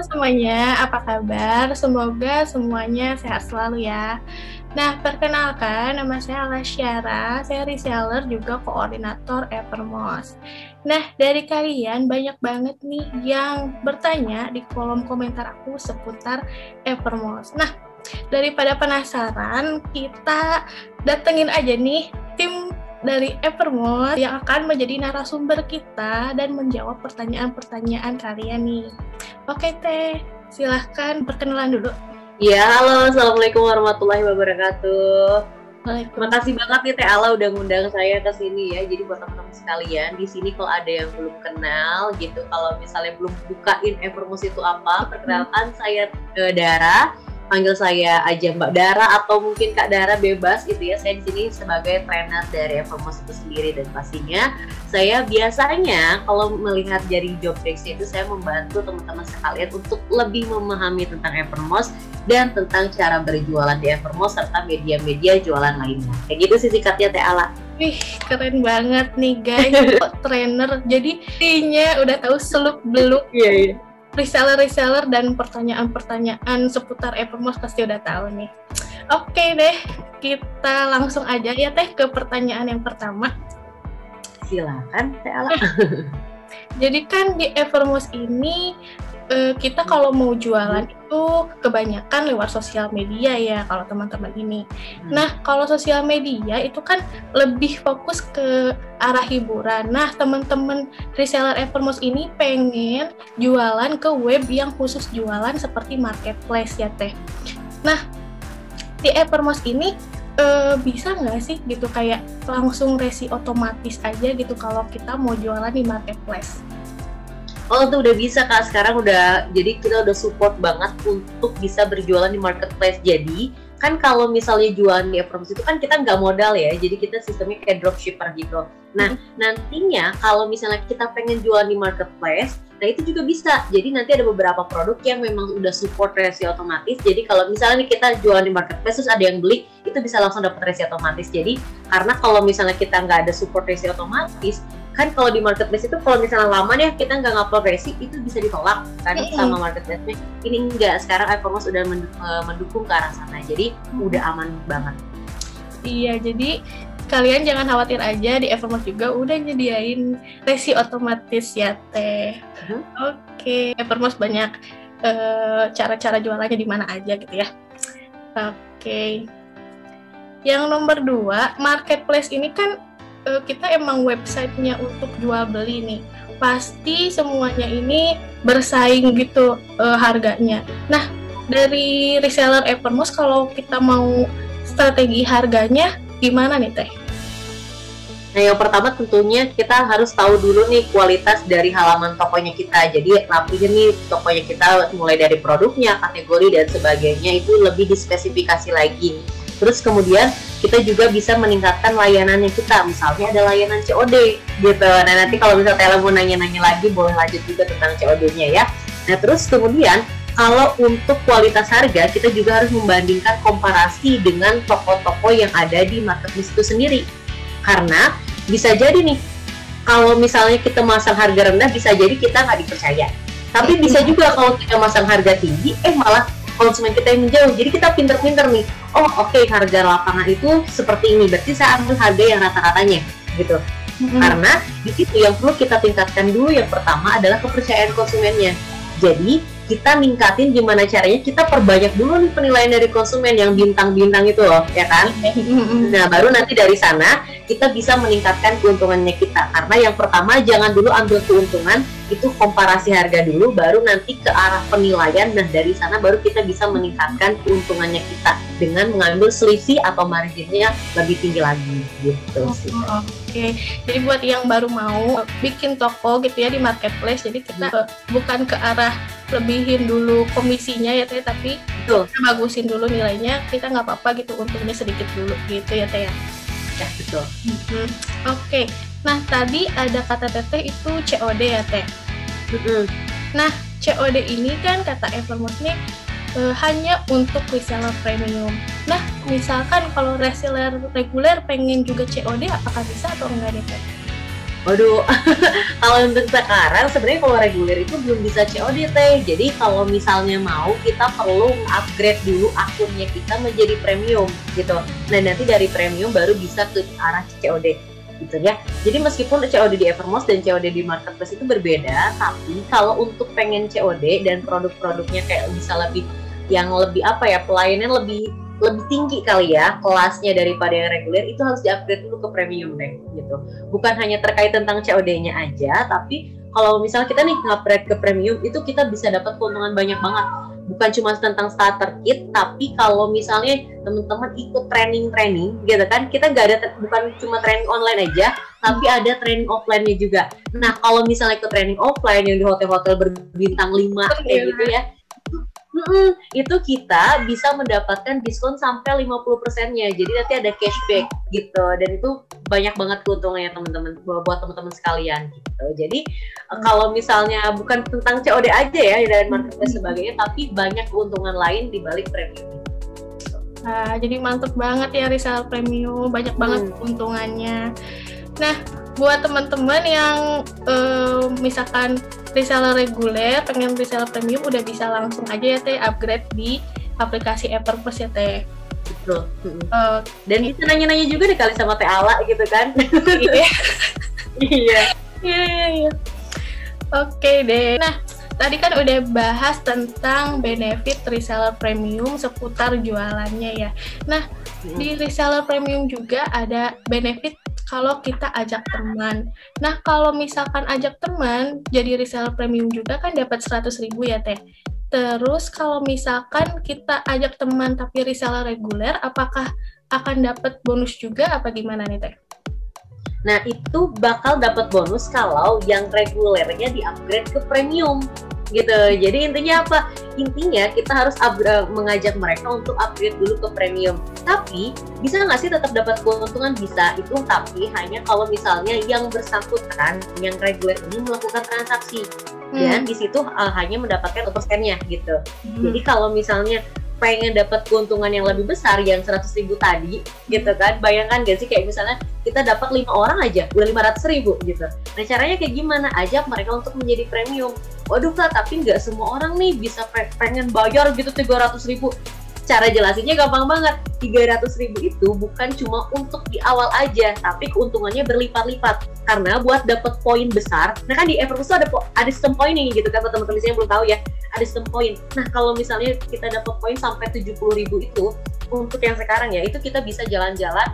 semuanya, apa kabar? Semoga semuanya sehat selalu ya. Nah, perkenalkan nama saya Alasyara, saya reseller juga koordinator Evermost. Nah, dari kalian banyak banget nih yang bertanya di kolom komentar aku seputar Evermost. Nah, daripada penasaran, kita datengin aja nih tim dari Evermost yang akan menjadi narasumber kita dan menjawab pertanyaan-pertanyaan kalian nih. Oke Teh, silahkan perkenalan dulu. Ya, halo, assalamualaikum warahmatullahi wabarakatuh. Terima kasih banget nih Teh Ala udah ngundang saya ke sini ya. Jadi buat teman-teman sekalian, di sini kalau ada yang belum kenal gitu, kalau misalnya belum bukain Evermost itu apa, perkenalkan saya Dara. Panggil saya aja Mbak Dara atau mungkin Kak Dara, bebas gitu ya. Saya di sini sebagai trainer dari Evermost itu sendiri, dan pastinya saya biasanya kalau melihat dari job desk itu saya membantu teman-teman sekalian untuk lebih memahami tentang Evermost dan tentang cara berjualan di Evermost serta media-media jualan lainnya. Kayak gitu sih singkatnya Teh Ala. Wih, keren banget nih guys. Trainer, jadi intinya udah tahu seluk-beluk. Iya. Reseller dan pertanyaan-pertanyaan seputar Evermost pasti udah tahu nih. Oke deh, kita langsung aja ya Teh ke pertanyaan yang pertama. Silakan Teh Ala. Jadi kan di Evermost ini kita kalau mau jualan itu kebanyakan lewat sosial media ya kalau teman-teman ini. Nah, kalau sosial media itu kan lebih fokus ke arah hiburan. Nah, teman-teman reseller Evermost ini pengen jualan ke web yang khusus jualan seperti marketplace ya Teh. Nah, di Evermost ini bisa nggak sih gitu kayak langsung resi otomatis aja gitu kalau kita mau jualan di marketplace? Oh, tuh udah bisa Kak, sekarang udah, jadi kita udah support banget untuk bisa berjualan di marketplace. Jadi kan kalau misalnya jualan di Evermost itu kan kita nggak modal ya, jadi kita sistemnya kayak dropshipper gitu. Nah, nantinya kalau misalnya kita pengen jualan di marketplace, nah itu juga bisa. Jadi nanti ada beberapa produk yang memang udah support resi otomatis. Jadi kalau misalnya nih kita jualan di marketplace terus ada yang beli, itu bisa langsung dapat resi otomatis. Jadi karena kalau misalnya kita nggak ada support resi otomatis, kan kalau di marketplace itu kalau misalnya lama nih kita nggak ngupload resi, itu bisa ditolak kan sama marketplace-nya. Ini enggak, sekarang Evermost udah mendukung ke arah sana, jadi udah aman banget. Iya, jadi kalian jangan khawatir aja, di Evermost juga udah nyediain resi otomatis ya Teh. Oke, Evermost banyak cara-cara jualannya di mana aja gitu ya. Oke. Yang nomor 2, marketplace ini kan kita emang websitenya untuk jual beli nih, pasti semuanya ini bersaing gitu harganya. Nah, dari reseller Evermost kalau kita mau strategi harganya gimana nih Teh? Nah, yang pertama tentunya kita harus tahu dulu nih kualitas dari halaman tokonya kita. Jadi rapihin nih tokonya kita mulai dari produknya, kategori dan sebagainya, itu lebih dispesifikasi lagi. Terus kemudian kita juga bisa meningkatkan layanannya kita, misalnya ada layanan COD gitu. Nah, nanti kalau misalnya Tela mau nanya-nanya lagi, boleh lanjut juga tentang COD-nya ya. Nah, terus kemudian kalau untuk kualitas harga, kita juga harus membandingkan komparasi dengan toko-toko yang ada di marketplace itu sendiri. Karena bisa jadi nih, kalau misalnya kita masang harga rendah, bisa jadi kita nggak dipercaya. Tapi bisa juga kalau kita masang harga tinggi, malah konsumen kita yang menjauh. Jadi kita pinter-pinter nih, oh oke, harga lapangan itu seperti ini, berarti saya ambil harga yang rata-ratanya gitu. Karena di situ yang perlu kita tingkatkan dulu, yang pertama adalah kepercayaan konsumennya. Jadi kita ningkatin gimana caranya, kita perbanyak dulu nih penilaian dari konsumen yang bintang-bintang itu loh, ya kan? Nah, baru nanti dari sana kita bisa meningkatkan keuntungannya kita. Karena yang pertama jangan dulu ambil keuntungan, itu komparasi harga dulu, baru nanti ke arah penilaian. Nah, dari sana baru kita bisa meningkatkan keuntungannya kita dengan mengambil selisih atau marginnya lebih tinggi lagi gitu sih. Oke, jadi buat yang baru mau bikin toko gitu ya di marketplace, jadi kita bukan ke arah lebihin dulu komisinya ya Teh, tapi kita bagusin dulu nilainya, kita nggak apa-apa gitu, untungnya sedikit dulu gitu ya Teh ya. Ya, betul. Oke, nah tadi ada kata Teteh itu COD ya Teh. Nah, COD ini kan kata Evermost nih hanya untuk reseller premium. Nah, misalkan kalau reseller reguler pengen juga COD, apakah bisa atau enggak nih Teh? Waduh, kalau untuk sekarang sebenarnya kalau reguler itu belum bisa COD teh. Jadi kalau misalnya mau kita perlu upgrade dulu akunnya kita menjadi premium gitu. Nah nanti dari premium baru bisa ke arah COD gitu ya. Jadi meskipun COD di Evermost dan COD di marketplace itu berbeda, tapi kalau untuk pengen COD dan produk-produknya kayak bisa lebih yang lebih apa ya, pelayanan lebih tinggi kali ya kelasnya daripada yang reguler, itu harus di-upgrade dulu ke premium deh gitu. Bukan hanya terkait tentang COD-nya aja, tapi kalau misalnya kita nih upgrade ke premium itu kita bisa dapat keuntungan banyak banget. Bukan cuma tentang starter kit, tapi kalau misalnya teman-teman ikut training gitu kan, kita nggak ada bukan cuma training online aja, tapi ada training offline-nya juga. Nah kalau misalnya ikut training offline yang di hotel-hotel berbintang 5 kayak gitu ya, itu kita bisa mendapatkan diskon sampai 50%-nya. Jadi nanti ada cashback gitu. Dan itu banyak banget keuntungannya teman-teman, buat teman-teman sekalian gitu. Jadi kalau misalnya bukan tentang COD aja ya dan marketplace sebagainya, tapi banyak keuntungan lain di balik premium. Nah, jadi mantep banget ya reseller premium, banyak banget keuntungannya. Nah, buat teman-teman yang misalkan reseller reguler, pengen reseller premium, udah bisa langsung aja ya Teh upgrade di aplikasi Evermost ya Teh. Betul. Dan bisa nanya-nanya juga deh kali sama Teh Ala gitu kan. Iya. Iya. Oke deh. Nah, tadi kan udah bahas tentang benefit reseller premium seputar jualannya ya. Nah, di reseller premium juga ada benefit kalau kita ajak teman. Nah, kalau misalkan ajak teman, jadi reseller premium juga kan dapat 100.000 ya, Teh. Terus kalau misalkan kita ajak teman tapi reseller reguler, apakah akan dapat bonus juga apa gimana nih, Teh? Nah, itu bakal dapat bonus kalau yang regulernya di-upgrade ke premium. Gitu. Jadi intinya apa? Intinya kita harus mengajak mereka untuk upgrade dulu ke premium. Tapi bisa nggak sih tetap dapat keuntungan? Bisa, itu tapi hanya kalau misalnya yang bersangkutan, yang reguler ini melakukan transaksi dan di situ hanya mendapatkan persennya gitu. Jadi kalau misalnya pengen dapat keuntungan yang lebih besar yang 100.000 tadi gitu kan, bayangkan gak sih kayak misalnya kita dapat 5 orang aja udah 500.000 gitu. Nah caranya kayak gimana? Ajak mereka untuk menjadi premium. Waduh Kak, tapi nggak semua orang nih bisa pengen bayar gitu 300.000. Cara jelasinnya gampang banget. 300.000 itu bukan cuma untuk di awal aja, tapi keuntungannya berlipat-lipat. Karena buat dapet poin besar, nah kan di Evermost ada sistem poin nih gitu kan, teman-teman yang belum tahu ya, ada sistem poin. Nah kalau misalnya kita dapat poin sampai 70.000 itu, untuk yang sekarang ya, itu kita bisa jalan-jalan,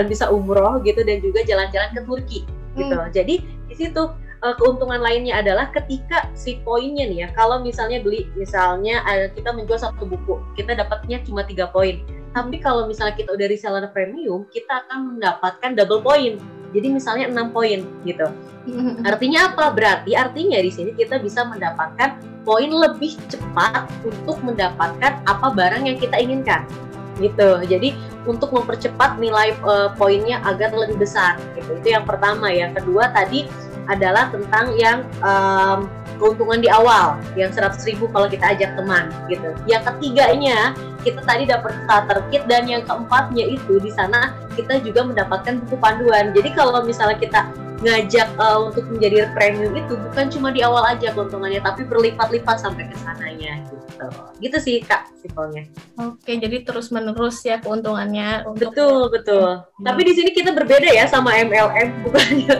bisa umroh gitu, dan juga jalan-jalan ke Turki gitu. Jadi di situ keuntungan lainnya adalah ketika si poinnya nih ya, kalau misalnya kita menjual satu buku, kita dapatnya cuma 3 poin. Tapi kalau misalnya kita udah reseller premium, kita akan mendapatkan double poin. Jadi misalnya 6 poin gitu. Artinya apa? Berarti artinya di sini kita bisa mendapatkan poin lebih cepat untuk mendapatkan apa barang yang kita inginkan. Gitu. Jadi untuk mempercepat nilai poinnya agar lebih besar gitu. Itu yang pertama. Yang kedua tadi adalah tentang yang keuntungan di awal yang 100.000 kalau kita ajak teman gitu. Yang ketiganya kita tadi dapat starter kit, dan yang keempatnya itu di sana kita juga mendapatkan buku panduan. Jadi kalau misalnya kita ngajak untuk menjadi premium itu bukan cuma di awal aja keuntungannya, tapi berlipat-lipat sampai ke sananya gitu. Gitu sih Kak simpelnya. Oke, jadi terus-menerus ya keuntungannya. Betul. Tapi di sini kita berbeda ya sama MLM, bukannya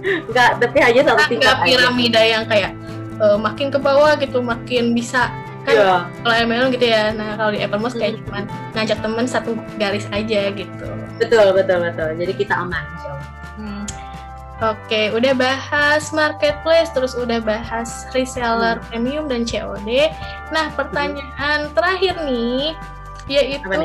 enggak, tapi hanya satu tingkat aja. Piramida yang kayak makin ke bawah gitu, makin bisa kan. Yeah. Kalau MLM gitu ya. Nah, kalau di Evermost kayak cuma ngajak teman satu garis aja gitu. Betul. Jadi kita aman insyaallah. Oke, udah bahas marketplace, terus udah bahas reseller premium dan COD. Nah, pertanyaan terakhir nih, yaitu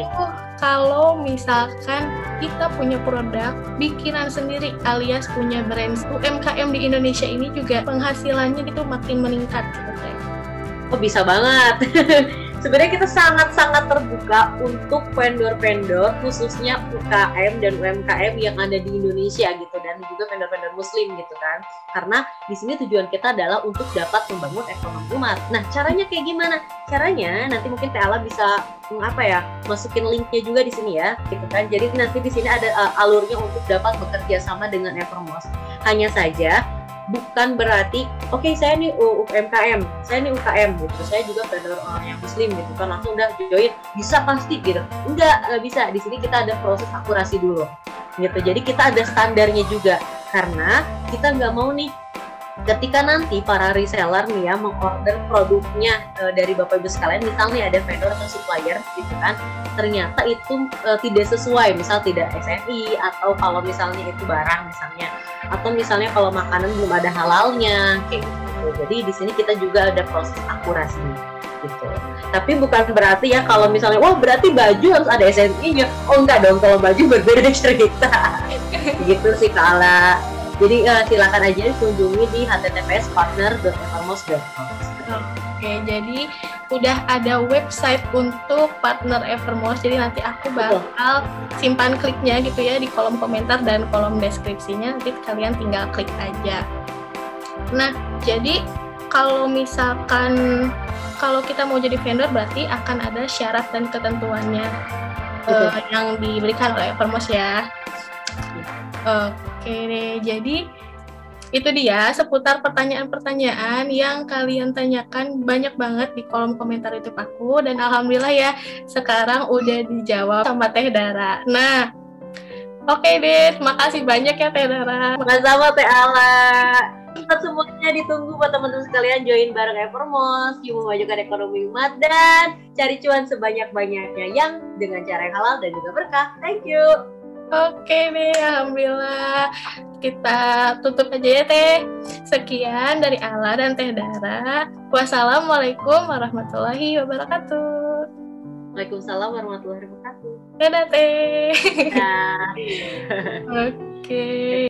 kalau misalkan kita punya produk bikinan sendiri alias punya brand, UMKM di Indonesia ini juga penghasilannya gitu makin meningkat gitu Teh. Oh bisa banget. Sebenarnya kita sangat-sangat terbuka untuk vendor-vendor khususnya UKM dan UMKM yang ada di Indonesia gitu, dan juga vendor-vendor muslim gitu kan. Karena di sini tujuan kita adalah untuk dapat membangun ekonomi umat. Nah, caranya kayak gimana? Caranya nanti mungkin Teh Ala bisa masukin linknya juga di sini ya, gitu kan. Jadi nanti di sini ada alurnya untuk dapat bekerja sama dengan Evermost. Hanya saja bukan berarti oke, saya nih UMKM, saya nih UKM gitu, saya juga vendor yang muslim gitu kan, langsung udah join bisa pasti gitu. Nggak bisa. Di sini kita ada proses akurasi dulu gitu. Jadi kita ada standarnya juga, karena kita nggak mau nih ketika nanti para reseller nih ya mengorder produknya dari Bapak Ibu sekalian, misalnya ada vendor atau supplier gitu kan, ternyata itu tidak sesuai, misal tidak SNI, atau kalau misalnya itu barang misalnya, atau misalnya kalau makanan belum ada halalnya kayak gitu. Jadi di sini kita juga ada proses akurasi gitu. Tapi bukan berarti ya kalau misalnya wah berarti baju harus ada SNI-nya. Oh enggak dong, kalau baju berbeda cerita. Gitu sih Kak Ala. Jadi silakan aja kunjungi di https://partner.evermost.com. Oke, jadi udah ada website untuk partner Evermost. Jadi nanti aku bakal simpan kliknya gitu ya di kolom komentar dan kolom deskripsinya. Nanti kalian tinggal klik aja. Nah, jadi kalau misalkan kalau kita mau jadi vendor berarti akan ada syarat dan ketentuannya yang diberikan oleh Evermost ya. Oke deh, jadi itu dia seputar pertanyaan-pertanyaan yang kalian tanyakan banyak banget di kolom komentar YouTube aku, dan alhamdulillah ya sekarang udah dijawab sama Teh Dara. Nah, oke deh, makasih banyak ya Teh Dara. Sama-sama Teh Ala. Semuanya ditunggu buat teman-teman sekalian join bareng Evermost, yuk memajukan ekonomi umat dan cari cuan sebanyak-banyaknya yang dengan cara yang halal dan juga berkah. Thank you. Oke deh, alhamdulillah. Kita tutup aja ya Teh. Sekian dari Ala dan Teh Dara. Wassalamualaikum warahmatullahi wabarakatuh. Waalaikumsalam warahmatullahi wabarakatuh. Dadah Teh. Nah. Oke.